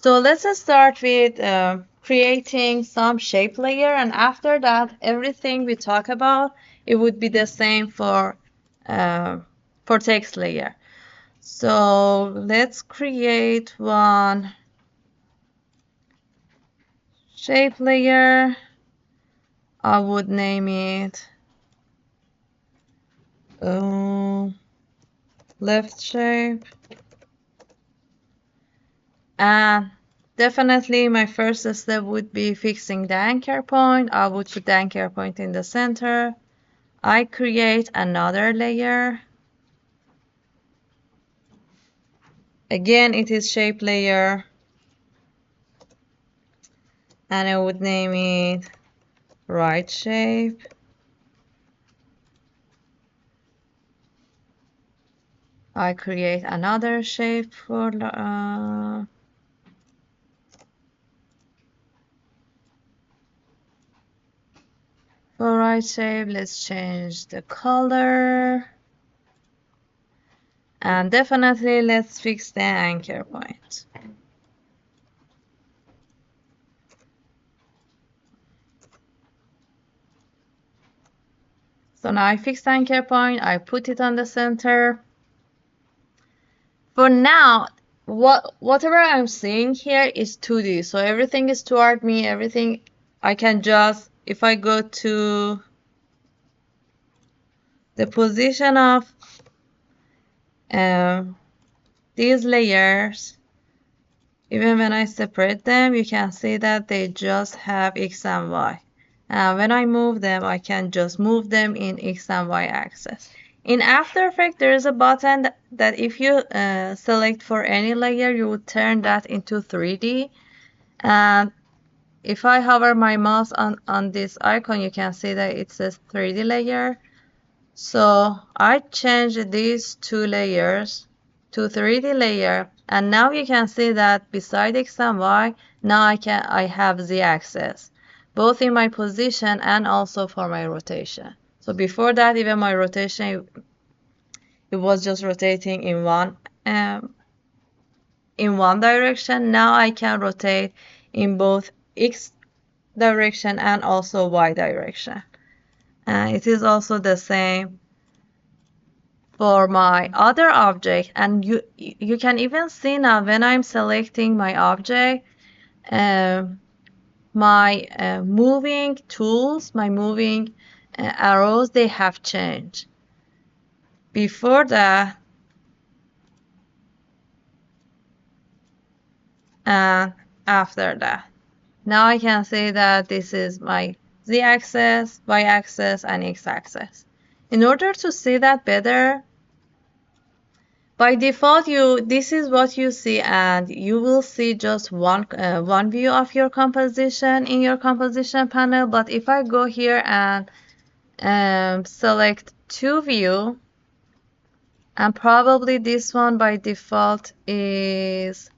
So let's start with creating some shape layer, and after that, everything we talk about, it would be the same for text layer. So let's create one shape layer. I would name it left shape. And definitely my first step would be fixing the anchor point. I would put the anchor point in the center. I create another layer. Again, it is shape layer. And I would name it right shape. I create another shape for right shape. Let's change the color. And definitely let's fix the anchor point. So now I fixed the anchor point, I put it on the center. For now, whatever I'm seeing here is 2D. So everything is toward me, everything I can just, if I go to the position of these layers, even when I separate them, you can see that they just have X and Y. And when I move them, I can just move them in X and Y axis. In After Effects, there is a button that if you select for any layer, you would turn that into 3D. And if I hover my mouse on this icon, you can see that it says 3D layer. So I changed these two layers to 3D layer, and now you can see that beside X and Y, now I have Z axis, both in my position and also for my rotation. So before that, even my rotation, it was just rotating in one direction. Now I can rotate in both X direction and also Y direction. And it is also the same for my other object, and you can even see now when I'm selecting my object, my moving tools, my moving arrows, they have changed. Before that and after that, now I can see that this is my Z-axis, Y-axis, and X-axis. In order to see that better, by default, this is what you see, and you will see just one view of your composition in your composition panel. But if I go here and select 2 view, and probably this one by default is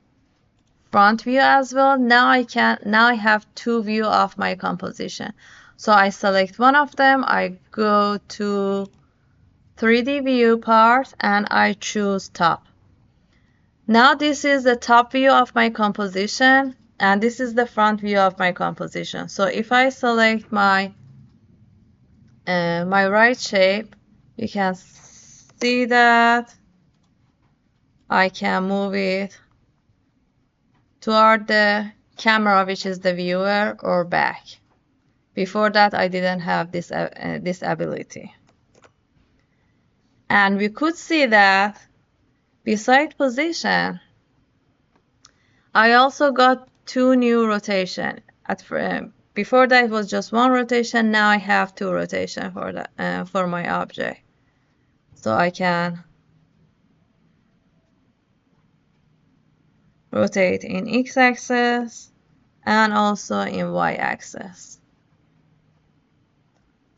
front view as well. Now I have 2 view of my composition. So I select one of them, I go to 3D view part, and I choose top. Now this is the top view of my composition, and this is the front view of my composition. So if I select my right shape, you can see that I can move it toward the camera, which is the viewer, or back. Before that, I didn't have this ability. And we could see that beside position, I also got 2 new rotation. Before that, it was just 1 rotation. Now I have 2 rotation for that for my object. So I can rotate in X-axis and also in Y-axis.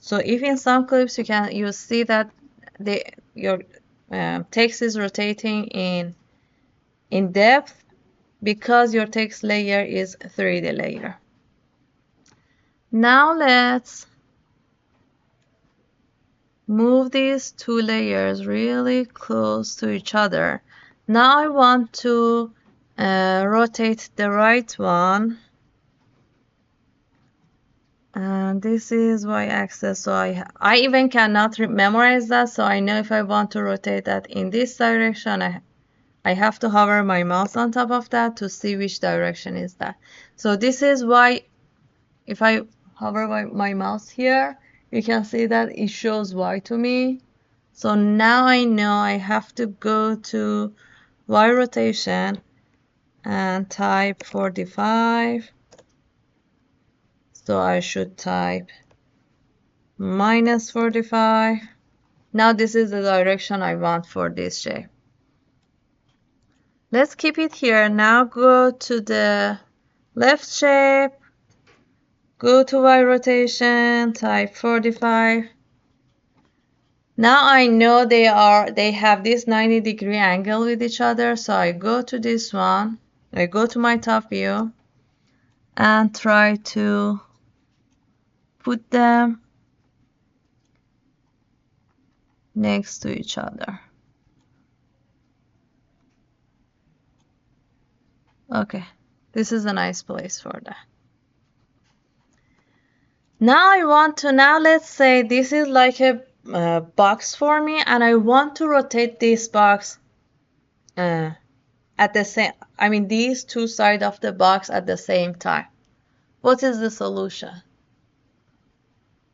So if in some clips you see that your text is rotating in depth, because your text layer is 3D layer. Now let's move these 2 layers really close to each other. Now I want to rotate the right one. And this is y-axis, so I even cannot memorize that, so I know if I want to rotate that in this direction, I have to hover my mouse on top of that to see which direction is that. So this is why if I hover my mouse here, you can see that it shows y to me. So now I know I have to go to y rotation and type 45. So I should type minus 45. Now this is the direction I want for this shape. Let's keep it here. Now go to the left shape, go to Y rotation, type 45. Now I know they have this 90-degree angle with each other, so I go to this one, I go to my top view and try to put them next to each other. Okay, this is a nice place for that. Now let's say this is like a box for me, and I want to rotate this box at the same, these two sides of the box at the same time. What is the solution?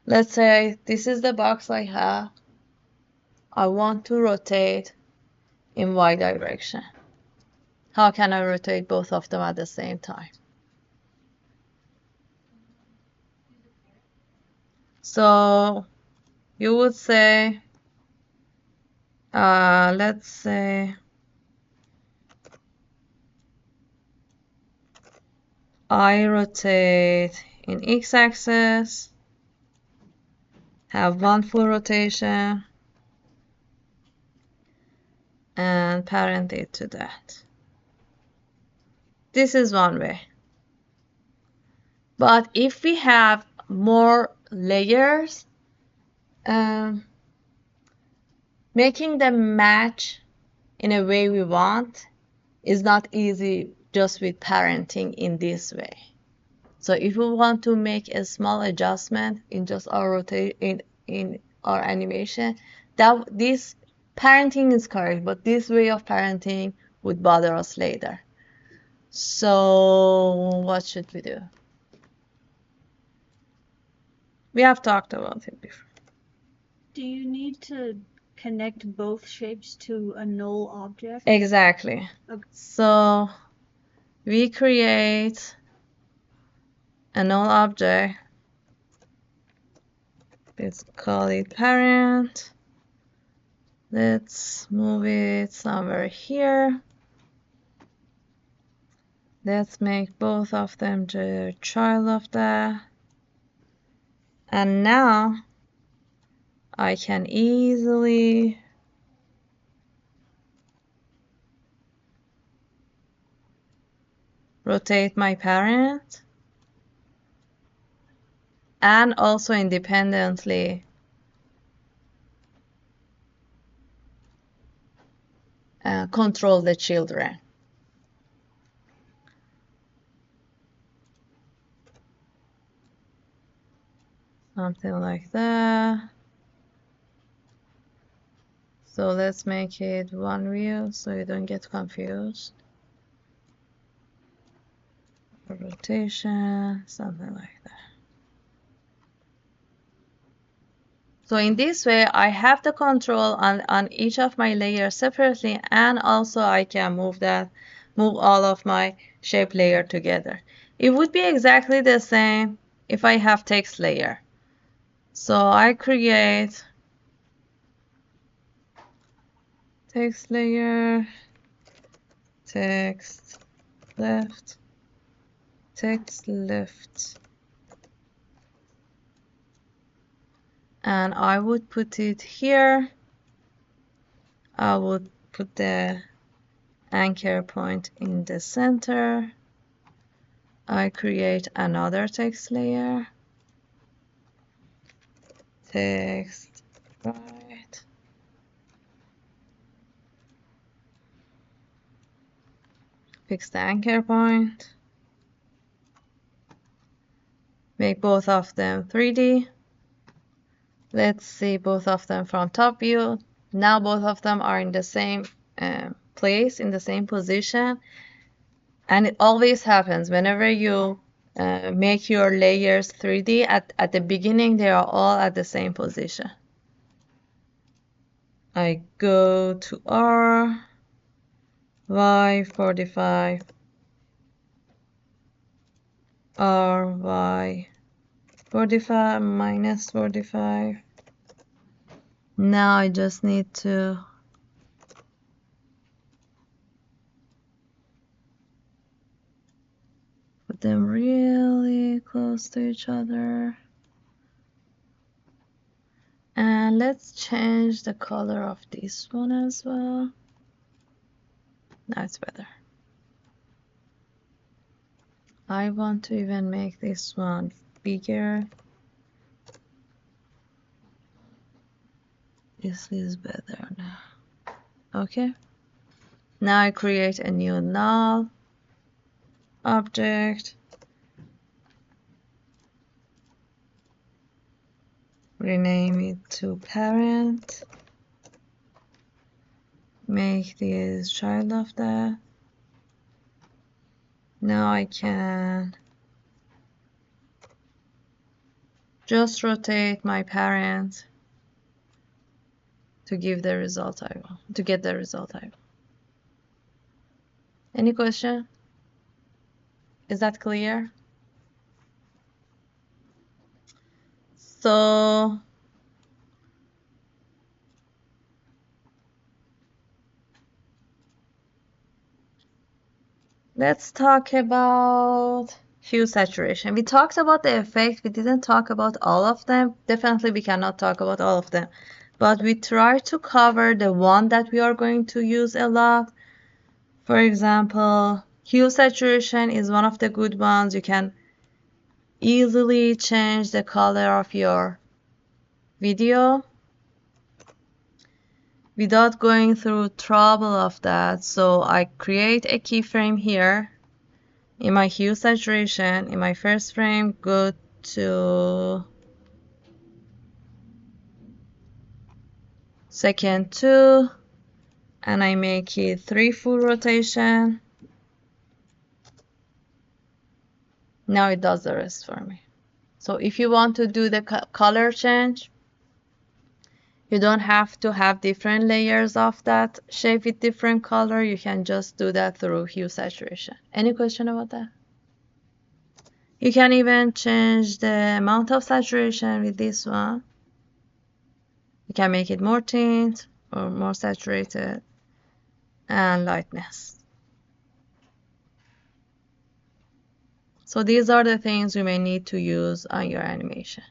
Let's say this is the box I have. I want to rotate in Y direction. How can I rotate both of them at the same time? So you would say, let's say I rotate in x-axis, have one full rotation, and parent it to that. This is one way. But if we have more layers, making them match in a way we want is not easy just with parenting in this way. So if we want to make a small adjustment in just our in our animation, that this parenting is correct, but this way of parenting would bother us later. So what should we do? We have talked about it before. Do you need to connect both shapes to a null object? Exactly. Okay. So we create a null object. Let's call it parent. Let's move it somewhere here. Let's make both of them the child of that. And now I can easily rotate my parent and also independently control the children. Something like that. So let's make it one view so you don't get confused. Rotation, something like that. So in this way, I have the control on each of my layers separately, and also I can move all of my shape layer together. It would be exactly the same if I have text layer. So I create text layer, text left, text left. And I would put it here. I would put the anchor point in the center. I create another text layer. Text right. Fix the anchor point. Make both of them 3D. Let's see both of them from top view. Now both of them are in the same place, in the same position. And it always happens whenever you make your layers 3D, at the beginning they are all at the same position. I go to R, Y 45, R, Y 45, minus 45. Now I just need to put them really close to each other. And let's change the color of this one as well. Now it's better. I want to even make this one bigger. This is better now. Okay. Now I create a new null object. Rename it to parent. Make this child of that. Now I can just rotate my parent to give the result I want, to get the result I want. Any question? Is that clear? So let's talk about hue saturation. We talked about the effect. We didn't talk about all of them. Definitely we cannot talk about all of them. But we try to cover the one that we are going to use a lot. For example, hue saturation is one of the good ones. You can easily change the color of your video without going through trouble of that. So I create a keyframe here. In my hue saturation, in my first frame, go to second 2, and I make it 3 full rotation. Now it does the rest for me. So if you want to do the color change, you don't have to have different layers of that shape with different color. You can just do that through hue saturation. Any question about that? You can even change the amount of saturation with this one. You can make it more tint or more saturated, and lightness. So these are the things you may need to use on your animation.